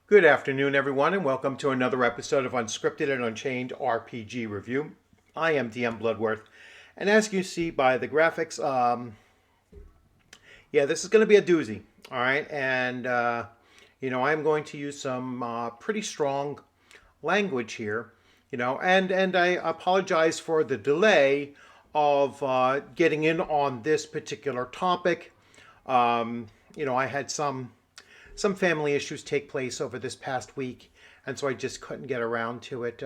Good afternoon, everyone, and welcome to another episode of Unscripted and Unchained RPG Review. I am DM Bloodworth, and as you see by the graphics, this is going to be a doozy, all right? And, I'm going to use some pretty strong language here, and I apologize for the delay of getting in on this particular topic. I had some family issues take place over this past week, and so I just couldn't get around to it.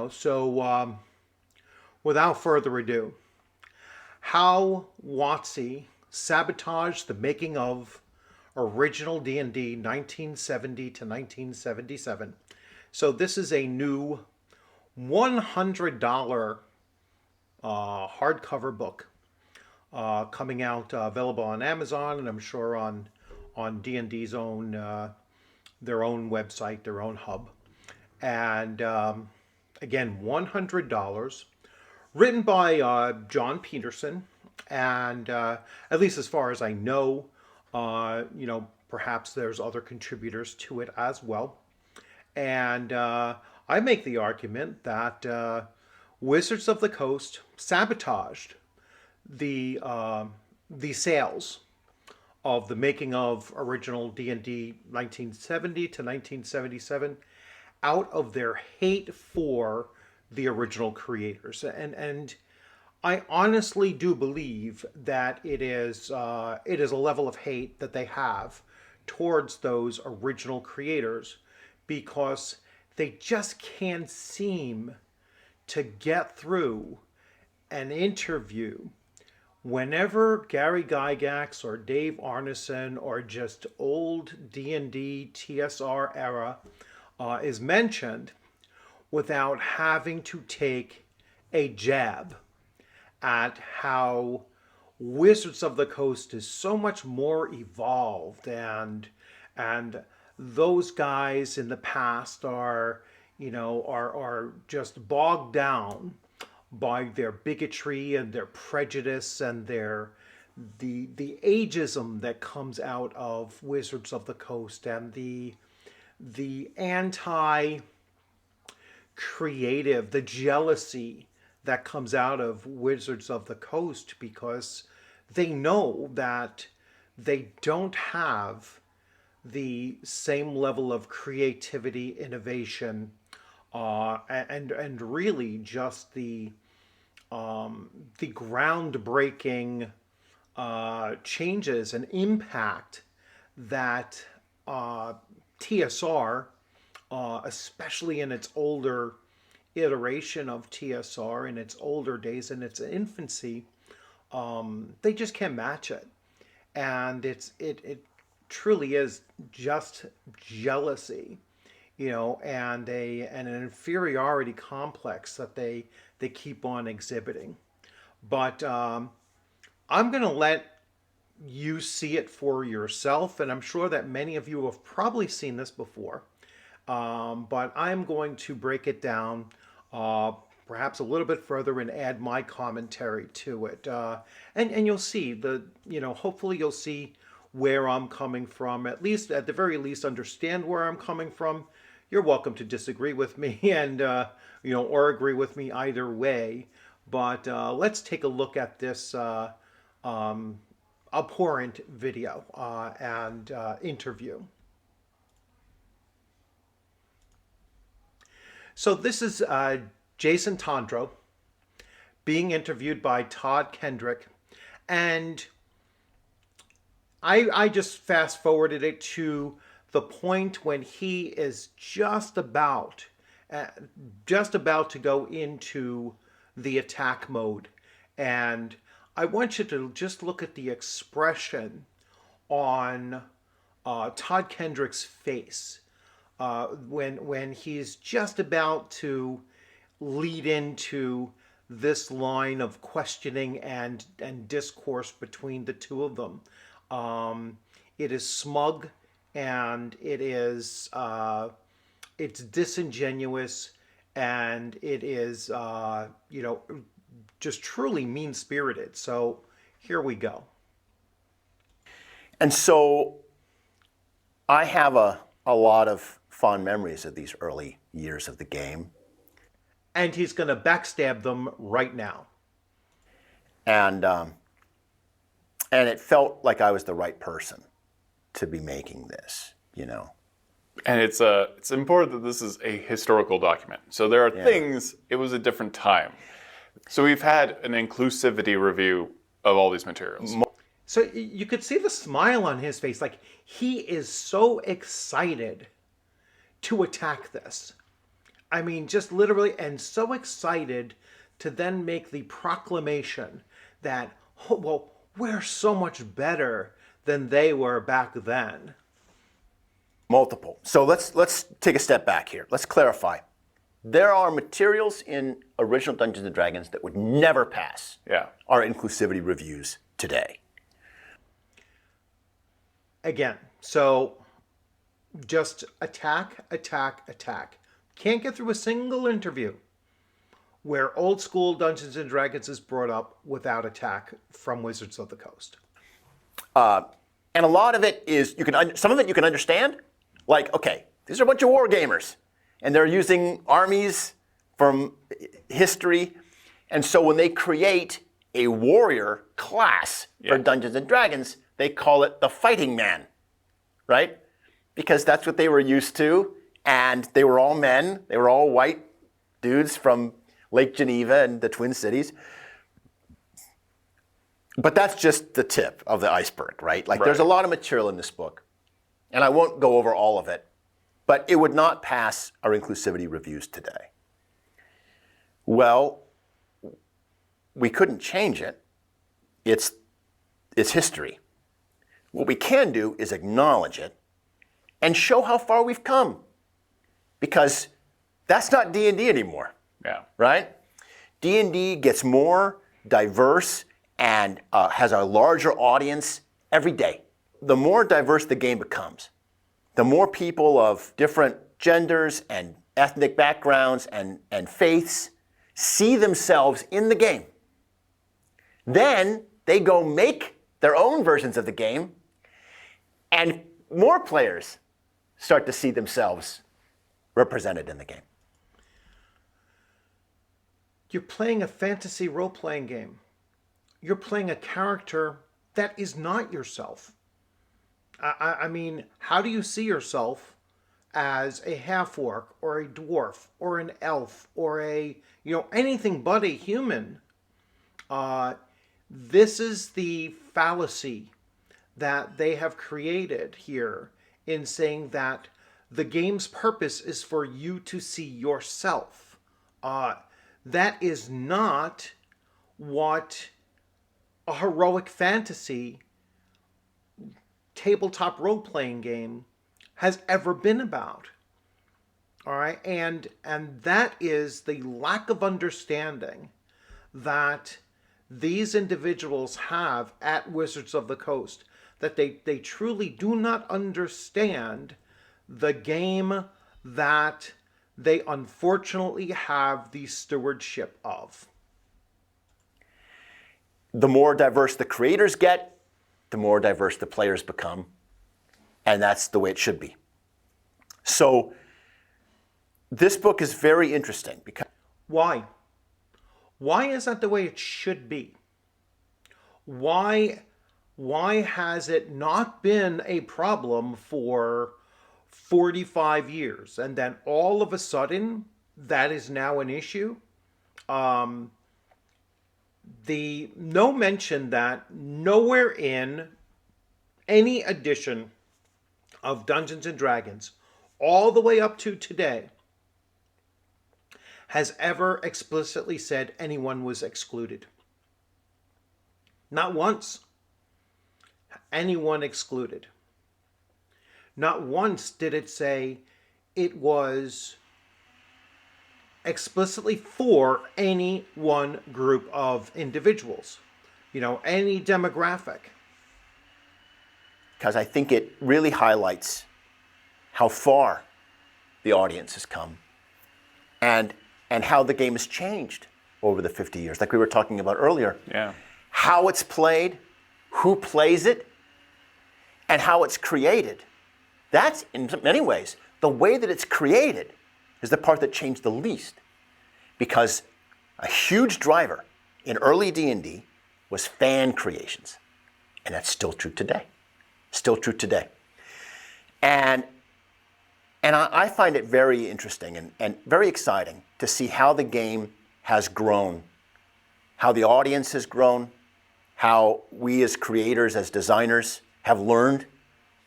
So without further ado, how WotC sabotaged the making of original D&D 1970 to 1977. So this is a new $100 hardcover book coming out, available on Amazon, and I'm sure on D&D's own their own website, their own hub. And again, $100, written by John Peterson, and at least as far as I know, perhaps there's other contributors to it as well. And I make the argument that Wizards of the Coast sabotaged the sales of the making of original D&D 1970 to 1977 out of their hate for the original creators. And I honestly do believe that it is a level of hate that they have towards those original creators because they just can't seem to get through an interview whenever Gary Gygax or Dave Arneson or just old D&D TSR era is mentioned without having to take a jab at how Wizards of the Coast is so much more evolved, and those guys in the past are just bogged down by their bigotry and their prejudice and the ageism that comes out of Wizards of the Coast, and the anti-creative, the jealousy that comes out of Wizards of the Coast, because they know that they don't have the same level of creativity, innovation, and really just the groundbreaking changes and impact that TSR, especially in its older iteration of TSR, in its older days, in its infancy, they just can't match it. And it truly is just jealousy, and an inferiority complex that they keep on exhibiting. But I'm going to let you see it for yourself, and I'm sure that many of you have probably seen this before. But I'm going to break it down perhaps a little bit further and add my commentary to it. And you'll see hopefully you'll see where I'm coming from, at the very least, understand where I'm coming from. You're welcome to disagree with me and, or agree with me either way. But let's take a look at this abhorrent video and interview. So this is Jason Tondro being interviewed by Todd Kendrick, and I just fast forwarded it to the point when he is just about to go into the attack mode. And I want you to just look at the expression on Todd Kendrick's face when he's just about to lead into this line of questioning and discourse between the two of them. It is smug, and it's disingenuous, and it is just truly mean-spirited. So here we go. And so I have a a lot of fond memories of these early years of the game. And he's going to backstab them right now. And it felt like I was the right person to be making this, you know. And it's important that this is a historical document. So there are things, it was a different time. So we've had an inclusivity review of all these materials. So you could see the smile on his face. Like, he is so excited to attack this. I mean, just literally, and so excited to then make the proclamation that, oh, well, we're so much better than they were back then. Multiple. So let's take a step back here. Let's clarify. There are materials in original Dungeons & Dragons that would never pass our inclusivity reviews today. Again, so just attack, attack, attack. Can't get through a single interview where old school Dungeons & Dragons is brought up without attack from Wizards of the Coast. And a lot of it is, some of it you can understand. Like, okay, these are a bunch of war gamers, and they're using armies from history. And so when they create a warrior class for Dungeons & Dragons, they call it the fighting man, right? Because that's what they were used to, and they were all men. They were all white dudes from Lake Geneva and the Twin Cities. But that's just the tip of the iceberg, right? Like, there's a lot of material in this book, and I won't go over all of it, but it would not pass our inclusivity reviews today. Well, we couldn't change it. It's history. What we can do is acknowledge it and show how far we've come, because that's not D&D anymore. Right? D&D gets more diverse and has a larger audience every day. The more diverse the game becomes, the more people of different genders and ethnic backgrounds and faiths see themselves in the game. Then they go make their own versions of the game, and more players start to see themselves represented in the game. You're playing a fantasy role-playing game. You're playing a character that is not yourself. I mean, how do you see yourself as a half-orc or a dwarf or an elf or anything but a human? This is the fallacy that they have created here in saying that the game's purpose is for you to see yourself. That is not what a heroic fantasy tabletop role-playing game has ever been about. All right, and that is the lack of understanding that these individuals have at Wizards of the Coast, that they truly do not understand the game that they unfortunately have the stewardship of. The more diverse the creators get, the more diverse the players become. And that's the way it should be. So this book is very interesting because... Why? Why is that the way it should be? Why has it not been a problem for 45 years, and then all of a sudden that is now an issue? The no mention that nowhere in any edition of Dungeons and Dragons, all the way up to today, has ever explicitly said anyone was excluded. Not once. Anyone excluded. Not once did it say it was explicitly for any one group of individuals, any demographic. Because I think it really highlights how far the audience has come and how the game has changed over the 50 years, like we were talking about earlier. Yeah. How it's played, who plays it, and how it's created. That's, in many ways, the way that it's created is the part that changed the least. Because a huge driver in early D&D was fan creations. And that's still true today. Still true today. And I find it very interesting and very exciting to see how the game has grown, how the audience has grown, how we as creators, as designers, have learned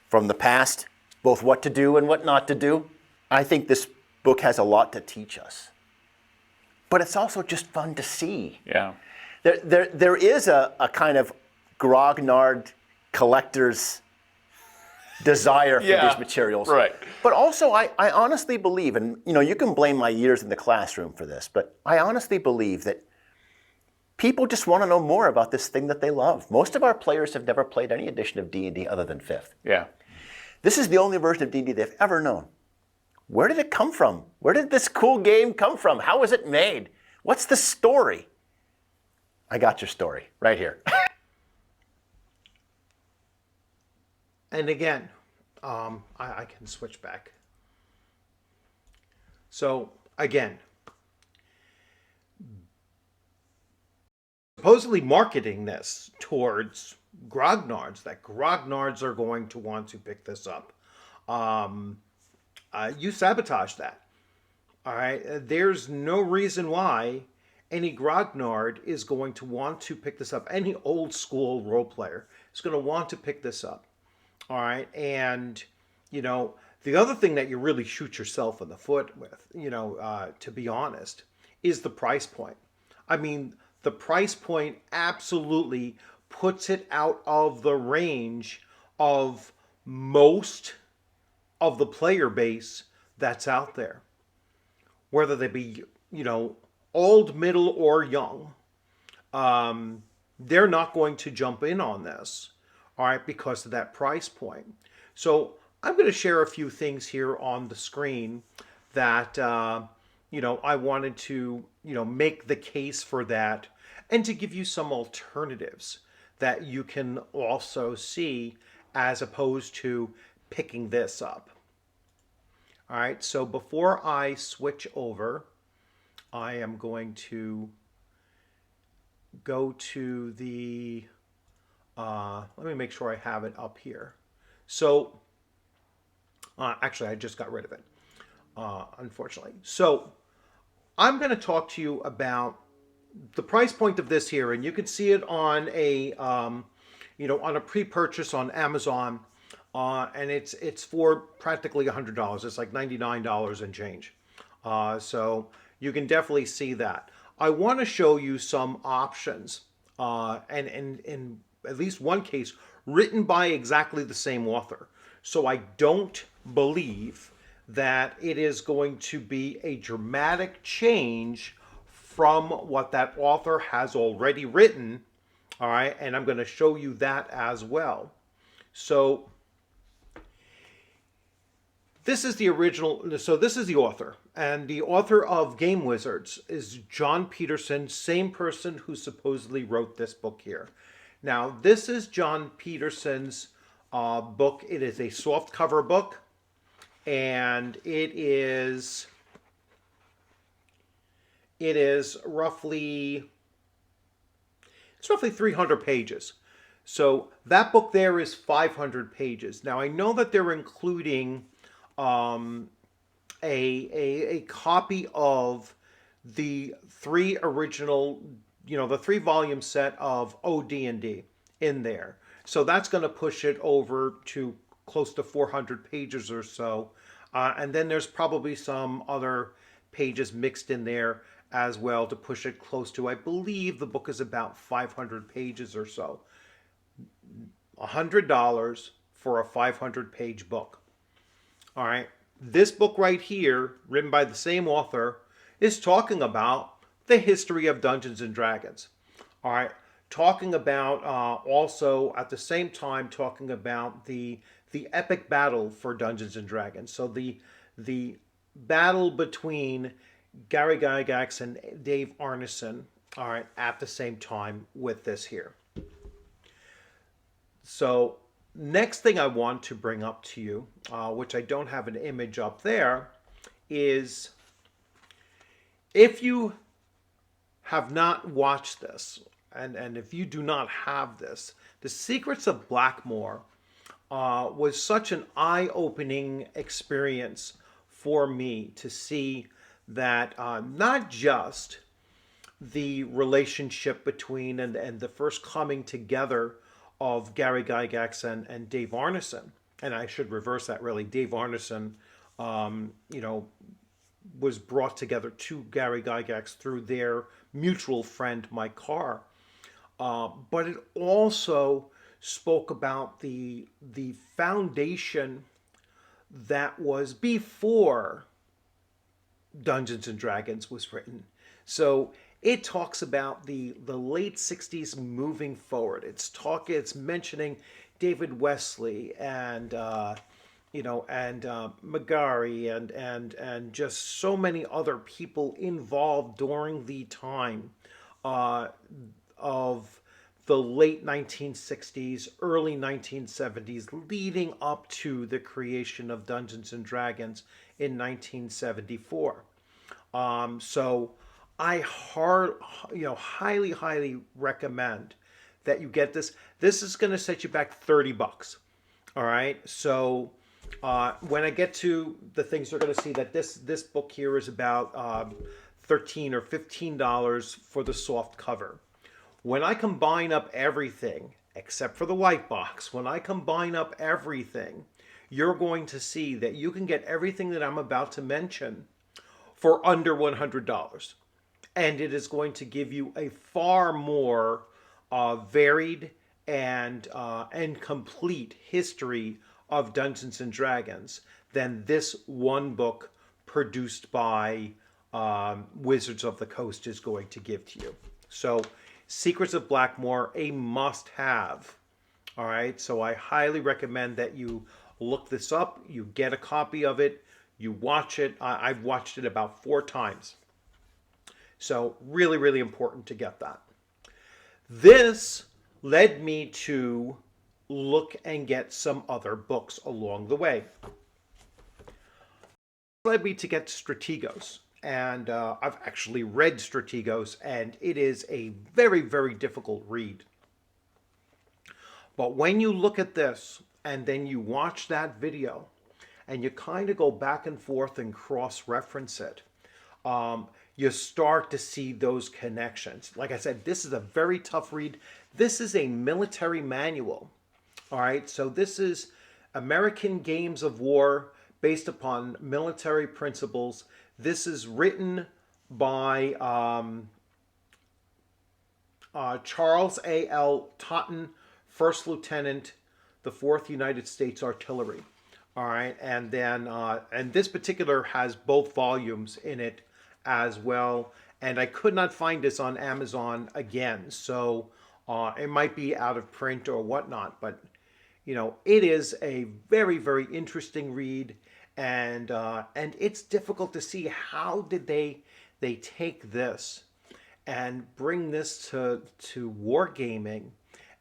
from the past, both what to do and what not to do. I think this book has a lot to teach us. But it's also just fun to see. Yeah. There is a kind of grognard collector's desire for Yeah, these materials. right. But also, I honestly believe, and you can blame my years in the classroom for this, but I honestly believe that people just want to know more about this thing that they love. Most of our players have never played any edition of D&D other than 5th. Yeah. This is the only version of D&D they've ever known. Where did it come from? Where did this cool game come from? How was it made? What's the story? I got your story right here. And again, I can switch back. So again, supposedly marketing this towards grognards, that grognards are going to want to pick this up. You sabotage that. All right. There's no reason why any grognard is going to want to pick this up. Any old school role player is going to want to pick this up. All right. And, the other thing that you really shoot yourself in the foot with, to be honest, is the price point. I mean, the price point absolutely puts it out of the range of most of the player base that's out there. Whether they be, old, middle, or young, they're not going to jump in on this, all right, because of that price point. So I'm going to share a few things here on the screen that, I wanted to, make the case for that and to give you some alternatives that you can also see as opposed to picking this up. All right, so before I switch over, I am going to go to the, let me make sure I have it up here. So, actually, I just got rid of it, unfortunately. So, I'm going to talk to you about the price point of this here, and you can see it on a, on a pre-purchase on Amazon, and it's for practically $100. It's like $99 and change. So you can definitely see that. I want to show you some options, and in at least one case, written by exactly the same author. So I don't believe that it is going to be a dramatic change from what that author has already written. All right, and I'm going to show you that as well. So this is the original, so this is the author, and the author of Game Wizards is John Peterson, same person who supposedly wrote this book here. Now, this is John Peterson's book. It is a soft cover book, and it's roughly 300 pages. So that book there is 500 pages. Now, I know that they're including a copy of the three original, the 3-volume set of OD&D in there. So that's going to push it over to close to 400 pages or so. And then there's probably some other pages mixed in there as well to push it close to, I believe the book is about 500 pages or so. $100 for a 500-page book. All right. This book right here, written by the same author, is talking about the history of Dungeons and Dragons. All right. Talking about also at the same time talking about the epic battle for Dungeons and Dragons. So the battle between Gary Gygax and Dave Arneson, all right, at the same time with this here. So Next thing I want to bring up to you, which I don't have an image up there, is if you have not watched this, and if you do not have this, The Secrets of Blackmore was such an eye-opening experience for me to see that not just the relationship between and the first coming together of Gary Gygax and Dave Arneson, and I should reverse that really. Dave Arneson, you know, was brought together to Gary Gygax through their mutual friend Mike Carr. But it also spoke about the foundation that was before Dungeons and Dragons was written. So it talks about the late 60s moving forward. It's mentioning David Wesley and McGarry and just so many other people involved during the time of the late 1960s, early 1970s, leading up to the creation of Dungeons and Dragons in 1974. So I highly, highly recommend that you get this. This is going to set you back $30. All right. So when I get to the things, you're going to see that this book here is about $13 or $15 for the soft cover. When I combine up everything, except for the white box, when I combine up everything, you're going to see that you can get everything that I'm about to mention for under $100. And it is going to give you a far more varied and complete history of Dungeons and Dragons than this one book produced by Wizards of the Coast is going to give to you. So Secrets of Blackmore, a must-have. All right, so I highly recommend that you look this up, you get a copy of it, you watch it. I've watched it about 4 times. So really, really important to get that. This led me to look and get some other books along the way. It led me to get Strategos. And I've actually read Strategos, and it is a very, very difficult read. But when you look at this, and then you watch that video, and you kind of go back and forth and cross-reference it, you start to see those connections. Like I said, this is a very tough read. This is a military manual. All right, so this is American Games of War based upon military principles. This is written by Charles A.L. Totten, First Lieutenant, the 4th United States Artillery. All right, and then and this particular has both volumes in it as well. And I could not find this on Amazon again, so it might be out of print or whatnot. But you know, it is a very, very interesting read. And it's difficult to see how did they take this and bring this to wargaming,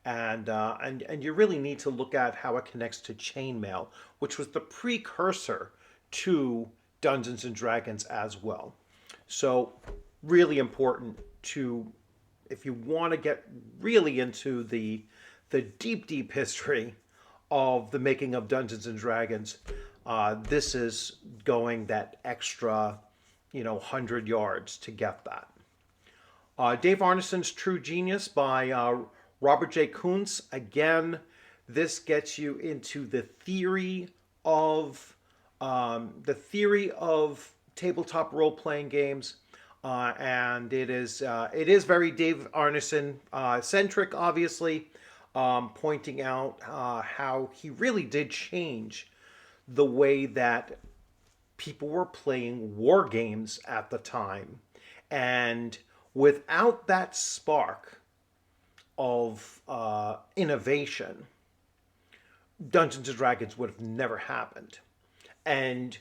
and you really need to look at how it connects to chainmail, which was the precursor to Dungeons and Dragons as well. So really important to, if you want to get really into the deep history of the making of Dungeons and Dragons. This is going that extra, 100 yards to get that. Dave Arneson's True Genius by Robert J. Kuntz. Again, this gets you into the theory of tabletop role-playing games, and it is very Dave Arneson centric, obviously, pointing out how he really did change the way that people were playing war games at the time. And without that spark of innovation, Dungeons and Dragons would have never happened. And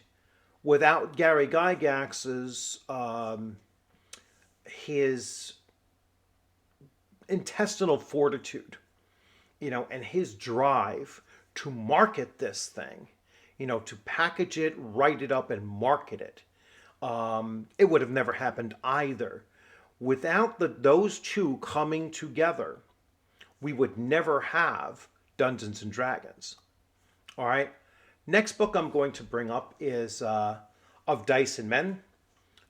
without Gary Gygax's his intestinal fortitude, and his drive to market this thing, to package it, write it up, and market it. It would have never happened either. Without those two coming together, we would never have Dungeons and Dragons. All right. Next book I'm going to bring up is Of Dice and Men.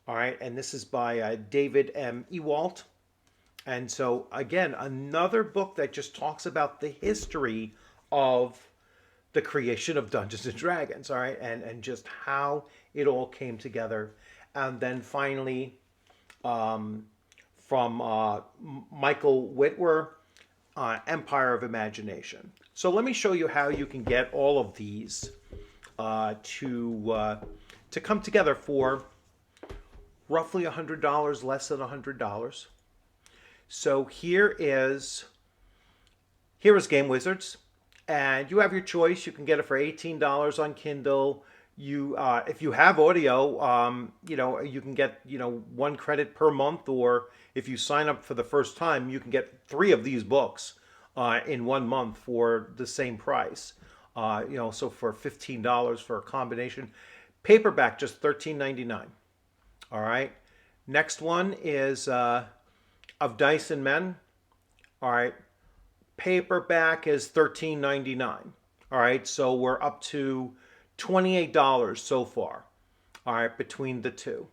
All right. And this is by David M. Ewalt. And so, again, another book that just talks about the history of the creation of Dungeons and Dragons. All right. And just how it all came together. And then finally, from Michael Whitwer, Empire of Imagination. So let me show you how you can get all of these to come together for roughly $100, less than $100. So here is Game Wizards, and you have your choice. You can get it for $18 on Kindle. If you have audio, you can get 1 credit per month, or if you sign up for the first time, you can get 3 of these books in 1 month for the same price. So for $15 for a combination. Paperback, just $13.99. All right. Next one is Of Dice and Men. All right. Paperback is $13.99. All right. So we're up to $28 so far. All right, between the two,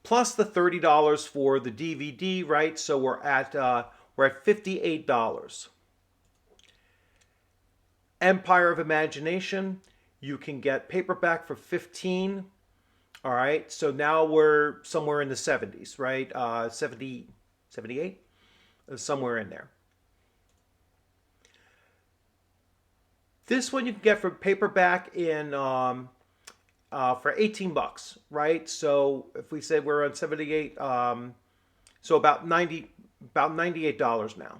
plus the $30 for the DVD. Right. So we're at $58. Empire of Imagination, you can get paperback for $15. All right, so now we're somewhere in the 70s, right? 70, 78, somewhere in there. This one you can get for paperback in for $18, right? So if we say we're on 78, so about $98 now.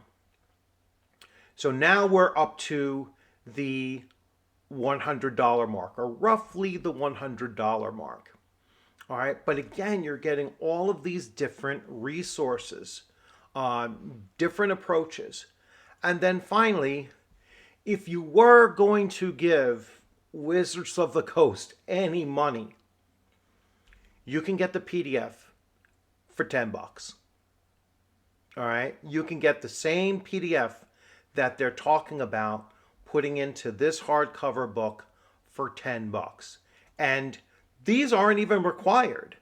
So now we're up to the $100 mark, or roughly the $100 mark. All right, but again, you're getting all of these different resources, different approaches. And then finally, if you were going to give Wizards of the Coast any money, you can get the PDF for $10. All right, you can get the same PDF that they're talking about putting into this hardcover book for $10. And these aren't even required.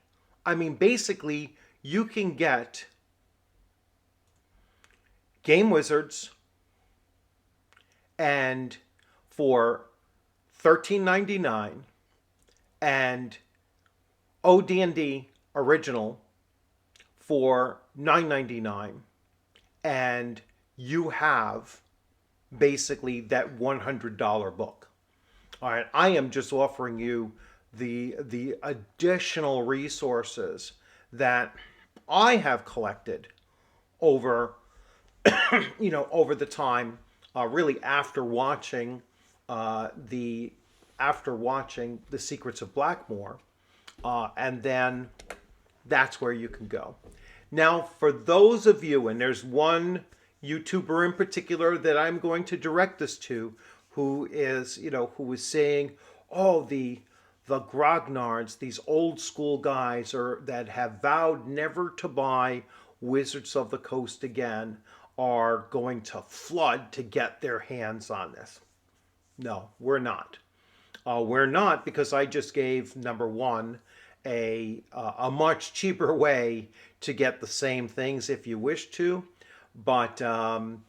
I mean, basically, you can get Game Wizards and for $13.99 and OD&D Original for $9.99, and you have basically that $100 book. All right, I am just offering you the additional resources that I have collected over over the time, really after watching the Secrets of Blackmoor, and then that's where you can go. Now, for those of you, and there's one YouTuber in particular that I'm going to direct this to, who is saying, oh, the grognards, these old school guys that have vowed never to buy Wizards of the Coast again, are going to flood to get their hands on this. No, we're not. We're not, because I just gave, number one, a much cheaper way to get the same things if you wish to. But I'm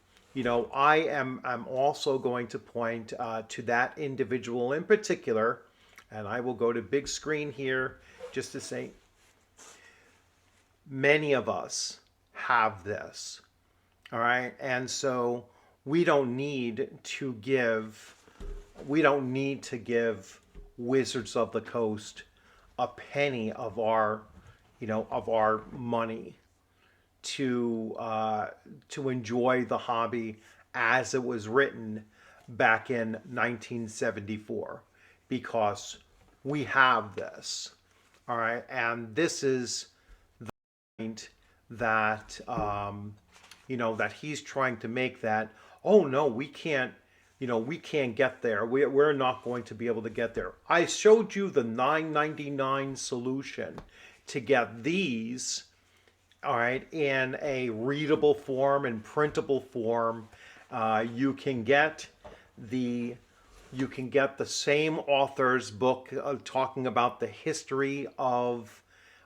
also going to point to that individual in particular, and I will go to big screen here just to say, many of us have this. All right, and so we don't need to give Wizards of the Coast a penny of our money to enjoy the hobby as it was written back in 1974, because we have this. All right, and this is the point that that he's trying to make, that, oh no, we can't we can't get there. We're not going to be able to get there. I showed you the $9.99 solution to get these, all right, in a readable form and printable form. You can get the same author's book talking about the history of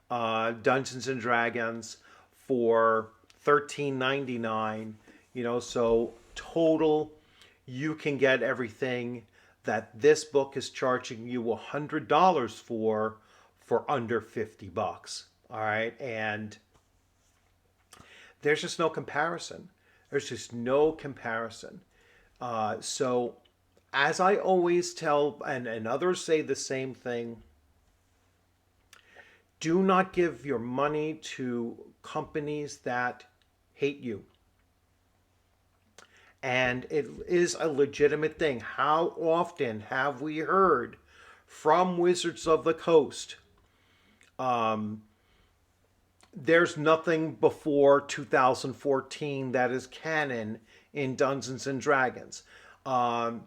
Dungeons and Dragons for $13.99. So total, you can get everything that this book is charging you $100 for under $50. All right, and there's just no comparison. There's just no comparison. So, as I always tell, and others say the same thing, do not give your money to companies that hate you. And it is a legitimate thing. How often have we heard from Wizards of the Coast? There's nothing before 2014 that is canon in Dungeons and Dragons. Kyle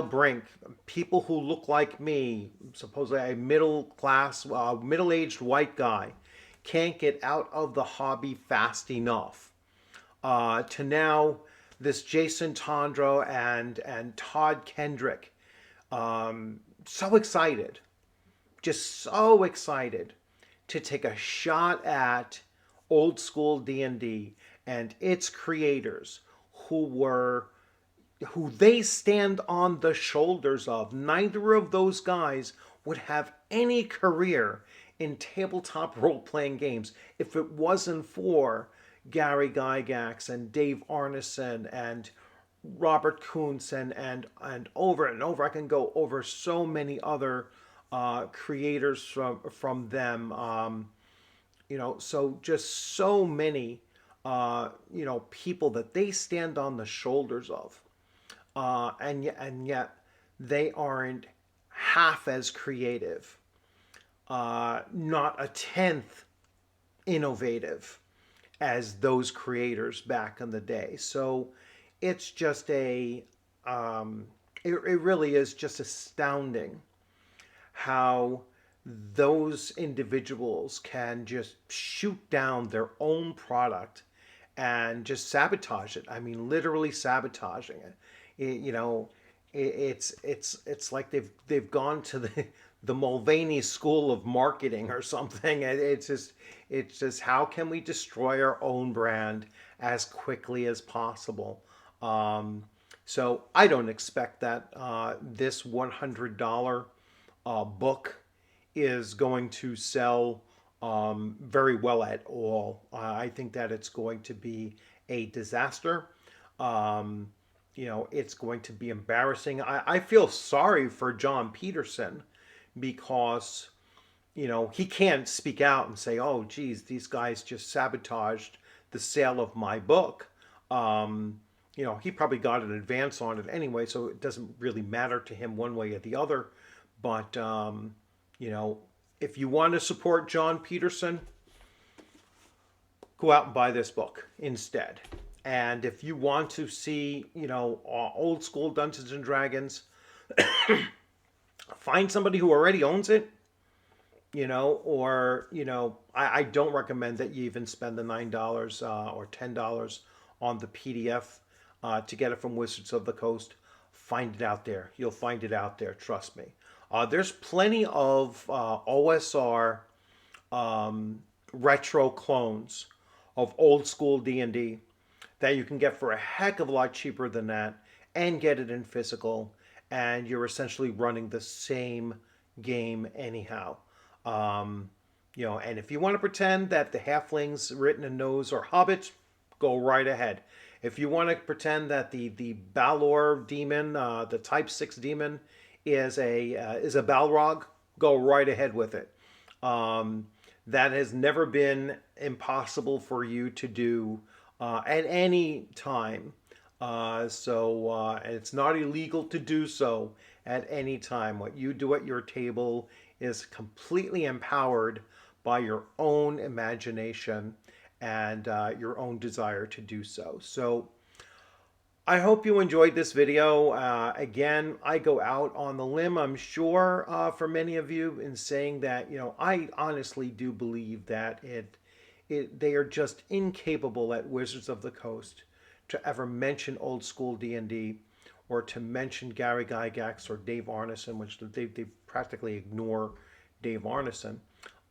Brink, people who look like me, supposedly a middle-aged white guy, can't get out of the hobby fast enough. To now, this Jason Tondro and Todd Kendrick, so excited, just so excited to take a shot at old school D&D and its creators who they stand on the shoulders of. Neither of those guys would have any career in tabletop role-playing games if it wasn't for Gary Gygax and Dave Arneson and Robert Kuntz and over and over. I can go over so many other creators from them. So just so many people that they stand on the shoulders of. And yet they aren't half as creative, not a tenth innovative as those creators back in the day. So it's just it really is just astounding how those individuals can just shoot down their own product and just sabotage it. I mean, literally sabotaging it. It's like they've gone to the Mulvaney School of Marketing or something. It's just how can we destroy our own brand as quickly as possible? So I don't expect that this $100 book is going to sell very well at all. I think that it's going to be a disaster. It's going to be embarrassing. I feel sorry for John Peterson because, he can't speak out and say, oh, geez, these guys just sabotaged the sale of my book. He probably got an advance on it anyway, so it doesn't really matter to him one way or the other. But, if you want to support John Peterson, go out and buy this book instead. And if you want to see, old school Dungeons and Dragons, find somebody who already owns it, I don't recommend that you even spend the $9 or $10 on the PDF to get it from Wizards of the Coast. Find it out there. You'll find it out there. Trust me. There's plenty of OSR retro clones of old school D&D that you can get for a heck of a lot cheaper than that and get it in physical, and you're essentially running the same game anyhow. And if you want to pretend that the halflings written in those are hobbits, go right ahead. If you want to pretend that the Balor demon, the Type 6 demon, is a Balrog, go right ahead with it. That has never been impossible for you to do at any time. And it's not illegal to do so at any time. What you do at your table is completely empowered by your own imagination and your own desire to do so. So I hope you enjoyed this video. Again, I go out on the limb, I'm sure, for many of you in saying that, I honestly do believe that they are just incapable at Wizards of the Coast to ever mention old school D&D or to mention Gary Gygax or Dave Arneson, which they practically ignore Dave Arneson.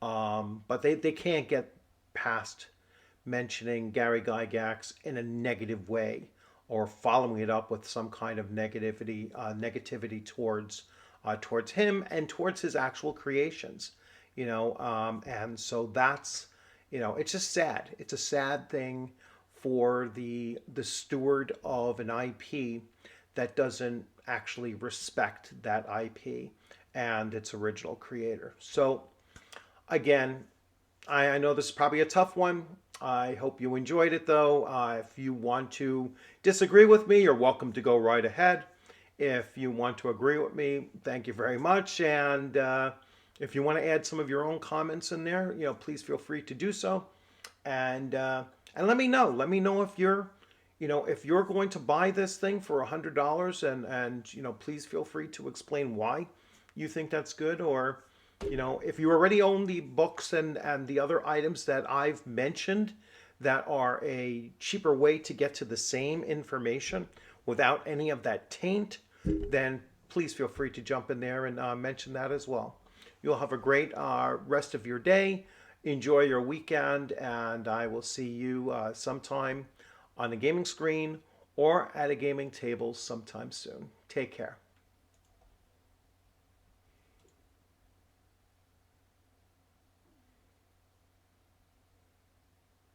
But they can't get past mentioning Gary Gygax in a negative way or following it up with some kind of negativity towards him and towards his actual creations. And so that's, it's just sad. It's a sad thing for the steward of an IP that doesn't actually respect that IP and its original creator. So again, I know this is probably a tough one. I hope you enjoyed it, though. If you want to disagree with me, you're welcome to go right ahead. If you want to agree with me, thank you very much. And if you want to add some of your own comments in there, please feel free to do so. And let me know. Let me know if you're going to buy this thing for $100, and please feel free to explain why you think that's good, or if you already own the books and the other items that I've mentioned that are a cheaper way to get to the same information without any of that taint, then please feel free to jump in there and mention that as well. You'll have a great rest of your day. Enjoy your weekend, and I will see you sometime on the gaming screen or at a gaming table sometime soon. Take care.